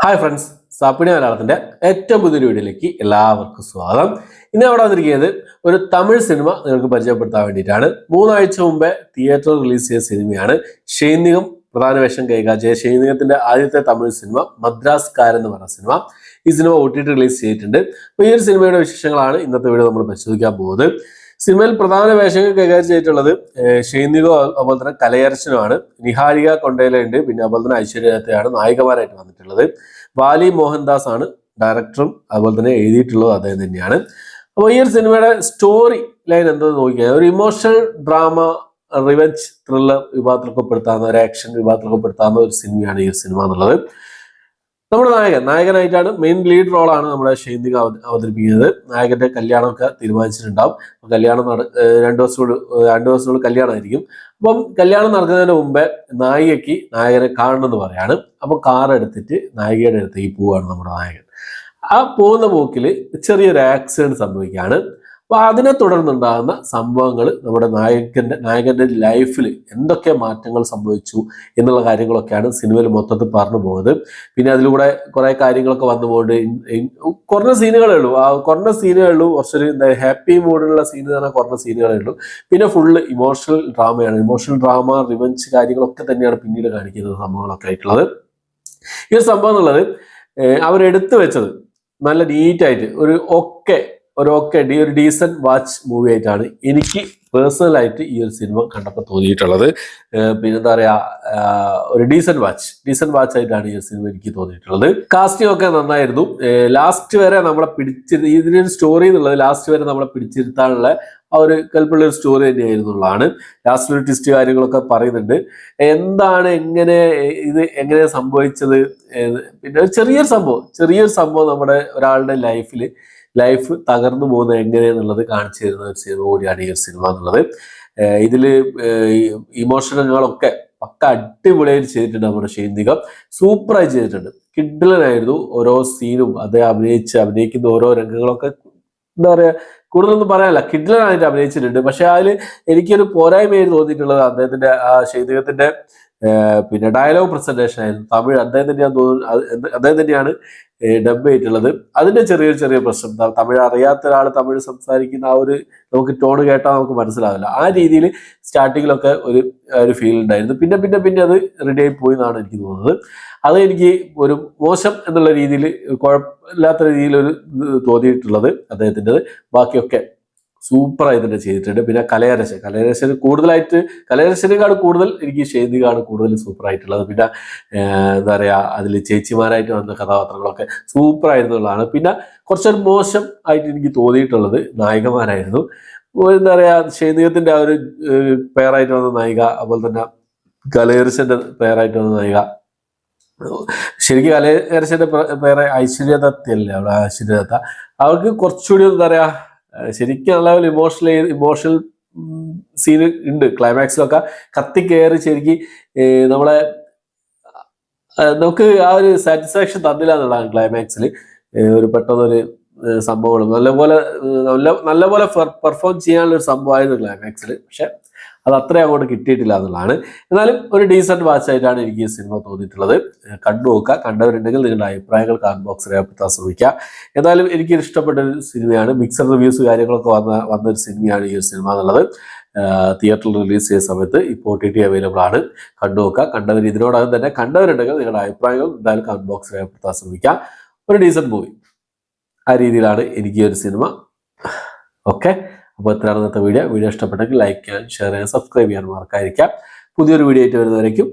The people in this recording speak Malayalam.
ഹായ് ഫ്രണ്ട്സ്, സാപ്പിണി മലയാളത്തിന്റെ ഏറ്റവും പുതിയൊരു വീഡിയോയിലേക്ക് എല്ലാവർക്കും സ്വാഗതം. ഇന്ന് അവിടെ വന്നിരിക്കുന്നത് ഒരു തമിഴ് സിനിമ നിങ്ങൾക്ക് പരിചയപ്പെടുത്താൻ വേണ്ടിയിട്ടാണ്. 3 ആഴ്ച മുമ്പേ തിയേറ്ററിൽ റിലീസ് ചെയ്ത സിനിമയാണ് ഷൈനികം പ്രധാന വേഷം കൈകാര്യം ചെയ്ത ഷൈനികത്തിന്റെ ആദ്യത്തെ തമിഴ് സിനിമ മദ്രാസ്കാരൻ എന്ന് പറഞ്ഞ സിനിമ. ഈ സിനിമ OTT റിലീസ് ചെയ്തിട്ടുണ്ട്. അപ്പോൾ ഈ ഒരു സിനിമയുടെ വിശേഷങ്ങളാണ് ഇന്നത്തെ വീഡിയോ നമ്മൾ പരിശോധിക്കാൻ പോകുന്നത്. സിനിമയിൽ പ്രധാന വേഷങ്ങൾ കൈകാര്യം ചെയ്തിട്ടുള്ളത് ഷൈനികോ, അതുപോലെ തന്നെ കലയരശനുമാണ്. നിഹാരിക കൊണ്ടേലുണ്ട്, പിന്നെ അതുപോലെ തന്നെ ഐശ്വര്യയാണ് നായികമാരായിട്ട് വന്നിട്ടുള്ളത്. വാലി മോഹൻദാസ് ആണ് ഡയറക്ടറും അതുപോലെ തന്നെ എഴുതിയിട്ടുള്ളത് അദ്ദേഹം തന്നെയാണ്. അപ്പോൾ ഈ ഒരു സിനിമയുടെ സ്റ്റോറി ലൈൻ എന്താണെന്ന് നോക്കിയാൽ ഒരു ഇമോഷണൽ ഡ്രാമ, റിവെഞ്ച് ത്രില്ലർ വിഭാഗത്തിലൊക്കെ പെടുത്താവുന്ന, ഒരു ആക്ഷൻ വിഭാഗത്തിലൊക്കെ പെടുത്താവുന്ന ഒരു സിനിമയാണ് ഈ ഒരു സിനിമ എന്നുള്ളത്. നമ്മുടെ നായകനായിട്ടാണ് മെയിൻ ലീഡ് റോളാണ് നമ്മുടെ ഷൈനിക അവതരിപ്പിക്കുന്നത്. നായകന്റെ കല്യാണമൊക്കെ തീരുമാനിച്ചിട്ടുണ്ടാവും. കല്യാണം 2 ദിവസത്തിനുള്ളിൽ കല്യാണമായിരിക്കും. അപ്പം കല്യാണം നടക്കുന്നതിന് മുമ്പേ നായികയ്ക്ക് നായകനെ കാണണമെന്ന് പറയാണ്. അപ്പം കാർ എടുത്തിട്ട് നായികയുടെ അടുത്തേക്ക് പോവുകയാണ് നമ്മുടെ നായകൻ. ആ പോകുന്ന പോക്കിൽ ചെറിയൊരു ആക്സിഡന്റ് സംഭവിക്കുകയാണ്. അപ്പൊ അതിനെ തുടർന്നുണ്ടാകുന്ന സംഭവങ്ങൾ നമ്മുടെ നായകന്റെ ലൈഫിൽ എന്തൊക്കെ മാറ്റങ്ങൾ സംഭവിച്ചു എന്നുള്ള കാര്യങ്ങളൊക്കെയാണ് സിനിമയിൽ മൊത്തത്തിൽ പറഞ്ഞു പോകുന്നത്. പിന്നെ അതിലൂടെ കുറെ കാര്യങ്ങളൊക്കെ വന്നു പോകുന്നുണ്ട്. കുറഞ്ഞ സീനുകളേ ഉള്ളൂ, കുറച്ചൊരു ഹാപ്പി മൂഡിലുള്ള സീൻ തന്നെ കുറഞ്ഞ സീനുകളേ ഉള്ളൂ. പിന്നെ ഫുള്ള് ഇമോഷണൽ ഡ്രാമയാണ്. ഇമോഷണൽ ഡ്രാമ, റിവെഞ്ച് കാര്യങ്ങളൊക്കെ തന്നെയാണ് പിന്നീട് കാണിക്കുന്നത് സംഭവങ്ങളൊക്കെ ആയിട്ടുള്ളത്. ഈ ഒരു സംഭവം എന്നുള്ളത് അവരെടുത്തു വെച്ചത് നല്ല നീറ്റായിട്ട് ഒരു ഡീസന്റ് വാച്ച് മൂവി ആയിട്ടാണ് എനിക്ക് പേഴ്സണലായിട്ട് ഈ ഒരു സിനിമ കണ്ടപ്പോൾ തോന്നിയിട്ടുള്ളത്. പിന്നെന്താ പറയാ, ഒരു ഡീസന്റ് വാച്ച് ആയിട്ടാണ് ഈ ഒരു സിനിമ എനിക്ക് തോന്നിയിട്ടുള്ളത്. കാസ്റ്റിംഗ് ഒക്കെ നന്നായിരുന്നു. ലാസ്റ്റ് വരെ നമ്മളെ ഇതിനൊരു സ്റ്റോറി എന്നുള്ളത് ലാസ്റ്റ് വരെ നമ്മളെ പിടിച്ചിരുത്താനുള്ള ആ ഒരു കൽപ്പുള്ള ഒരു സ്റ്റോറി തന്നെയായിരുന്നുള്ളതാണ്. ലാസ്റ്റിൽ ഒരു ട്വിസ്റ്റ് കാര്യങ്ങളൊക്കെ പറയുന്നുണ്ട്. എങ്ങനെ സംഭവിച്ചത്, പിന്നെ ഒരു ചെറിയൊരു സംഭവം നമ്മുടെ ഒരാളുടെ ലൈഫ് തകർന്നു പോകുന്നത് എങ്ങനെയെന്നുള്ളത് കാണിച്ചു തരുന്ന ഒരു സിനിമ കൂടിയാണ് ഈ ഒരു സിനിമ എന്നുള്ളത്. ഇതില് ഇമോഷണലുകളൊക്കെ പക്ക അടിപൊളിയായിട്ട് ചെയ്തിട്ടുണ്ട്. നമ്മുടെ ഷൈനികം സൂപ്പറായി ചെയ്തിട്ടുണ്ട്. കിഡിലനായിരുന്നു ഓരോ സീനും. അദ്ദേഹം അഭിനയിക്കുന്ന ഓരോ രംഗങ്ങളൊക്കെ എന്താ പറയാ, കൂടുതലൊന്നും പറയാനല്ല, കിഡിലനായിട്ട് അഭിനയിച്ചിട്ടുണ്ട്. പക്ഷെ അതിൽ എനിക്കൊരു പോരായ്മയായി തോന്നിയിട്ടുള്ളത് അദ്ദേഹത്തിന്റെ ഷൈനികത്തിന്റെ പിന്നെ ഡയലോഗ് പ്രസന്റേഷൻ ആയിരുന്നു. തമിഴ് അദ്ദേഹം തന്നെയാണ് ഡബ് ചെയ്തിട്ടുള്ളത്. അതിന്റെ ചെറിയ പ്രശ്നം, തമിഴ് അറിയാത്ത ഒരാൾ തമിഴ് സംസാരിക്കുന്ന ആ ഒരു നമുക്ക് ടോൺ കേട്ടാൽ നമുക്ക് മനസ്സിലാവില്ല. ആ രീതിയിൽ സ്റ്റാർട്ടിങ്ങിലൊക്കെ ഒരു ഫീൽ ഉണ്ടായിരുന്നു. പിന്നെ അത് റെഡി ആയി പോയി എന്നാണ് എനിക്ക് തോന്നുന്നത്. അത് എനിക്ക് ഒരു മോശം എന്നുള്ള രീതിയിൽ, കുഴപ്പമില്ലാത്ത രീതിയിൽ ഒരു തോന്നിയിട്ടുള്ളത് അദ്ദേഹത്തിൻ്റെത്. ബാക്കിയൊക്കെ സൂപ്പറായി തന്നെ ചെയ്തിട്ടുണ്ട്. പിന്നെ കലയരശനേക്കാൾ കൂടുതൽ എനിക്ക് ഷൈനികമാണ് കൂടുതൽ സൂപ്പറായിട്ടുള്ളത്. പിന്നെ എന്താ പറയാ, അതിൽ ചേച്ചിമാരായിട്ട് വന്ന കഥാപാത്രങ്ങളൊക്കെ സൂപ്പറായിരുന്നുള്ളതാണ്. പിന്നെ കുറച്ചൊരു മോശം ആയിട്ട് എനിക്ക് തോന്നിയിട്ടുള്ളത് നായികമാരായിരുന്നു. എന്താ പറയാ, ഷൈനികത്തിന്റെ ആ ഒരു പേരായിട്ട് വന്ന നായിക, അതുപോലെ തന്നെ കലയരശന്റെ പേരായിട്ട് വന്ന നായിക, ശരിക്കും കലയരശന്റെ പേര് ഐശ്വര്യദത്തല്ലേ, അവിടെ ഐശ്വര്യദത്ത. അവർക്ക് കുറച്ചുകൂടി എന്താ പറയാ, ശരിക്കും നല്ല ഇമോഷണൽ സീന് ഉണ്ട്. ക്ലൈമാക്സിലൊക്കെ കത്തിക്കയറി ശരിക്കും നമുക്ക് ആ ഒരു സാറ്റിസ്ഫാക്ഷൻ തന്നില്ല എന്നുള്ളതാണ്. ക്ലൈമാക്സിൽ ഒരു പെട്ടെന്നൊരു സംഭവങ്ങളും നല്ലപോലെ പെർഫോം ചെയ്യാനുള്ള ഒരു സംഭവമായിരുന്നു ക്ലൈമാക്സിൽ. പക്ഷെ അത് അത്ര അങ്ങോട്ട് കിട്ടിയിട്ടില്ല എന്നുള്ളതാണ്. എന്നാലും ഒരു ഡീസന്റ് വാച്ച് ആയിട്ടാണ് എനിക്ക് ഈ സിനിമ തോന്നിയിട്ടുള്ളത്. കണ്ടു നോക്കുക. കണ്ടവരുണ്ടെങ്കിൽ നിങ്ങളുടെ അഭിപ്രായങ്ങൾ കമന്റ് ബോക്സിൽ രേഖപ്പെടുത്താൻ ശ്രമിക്കുക. എന്നാലും എനിക്ക് ഇഷ്ടപ്പെട്ട ഒരു സിനിമയാണ്. മിക്സഡ് റിവ്യൂസ് കാര്യങ്ങളൊക്കെ വന്നൊരു സിനിമയാണ് ഈ ഒരു സിനിമ എന്നുള്ളത്. തിയേറ്ററിൽ റിലീസ് ചെയ്ത സമയത്ത് ഇപ്പോൾ OTT അവൈലബിൾ ആണ്. കണ്ടു നോക്കുക. ഇതിനോടകം തന്നെ കണ്ടവരുണ്ടെങ്കിൽ നിങ്ങളുടെ അഭിപ്രായങ്ങൾ എന്തായാലും കമന്റ് ബോക്സിൽ രേഖപ്പെടുത്താൻ ശ്രമിക്കുക. ഒരു ഡീസന്റ് മൂവി, ആ രീതിയിലാണ് എനിക്ക് ഈ ഒരു സിനിമ. ഓക്കെ, അപ്പോൾ ഇത്രയാണ് ഇന്നത്തെ വീഡിയോ ഇഷ്ടപ്പെട്ടെങ്കിൽ ലൈക്ക് ചെയ്യാൻ, ഷെയർ ചെയ്യാൻ, സബ്സ്ക്രൈബ് ചെയ്യാൻ മറക്കാതിരിക്കാം. പുതിയൊരു വീഡിയോ ആയിട്ട് വരുന്നവരേക്കും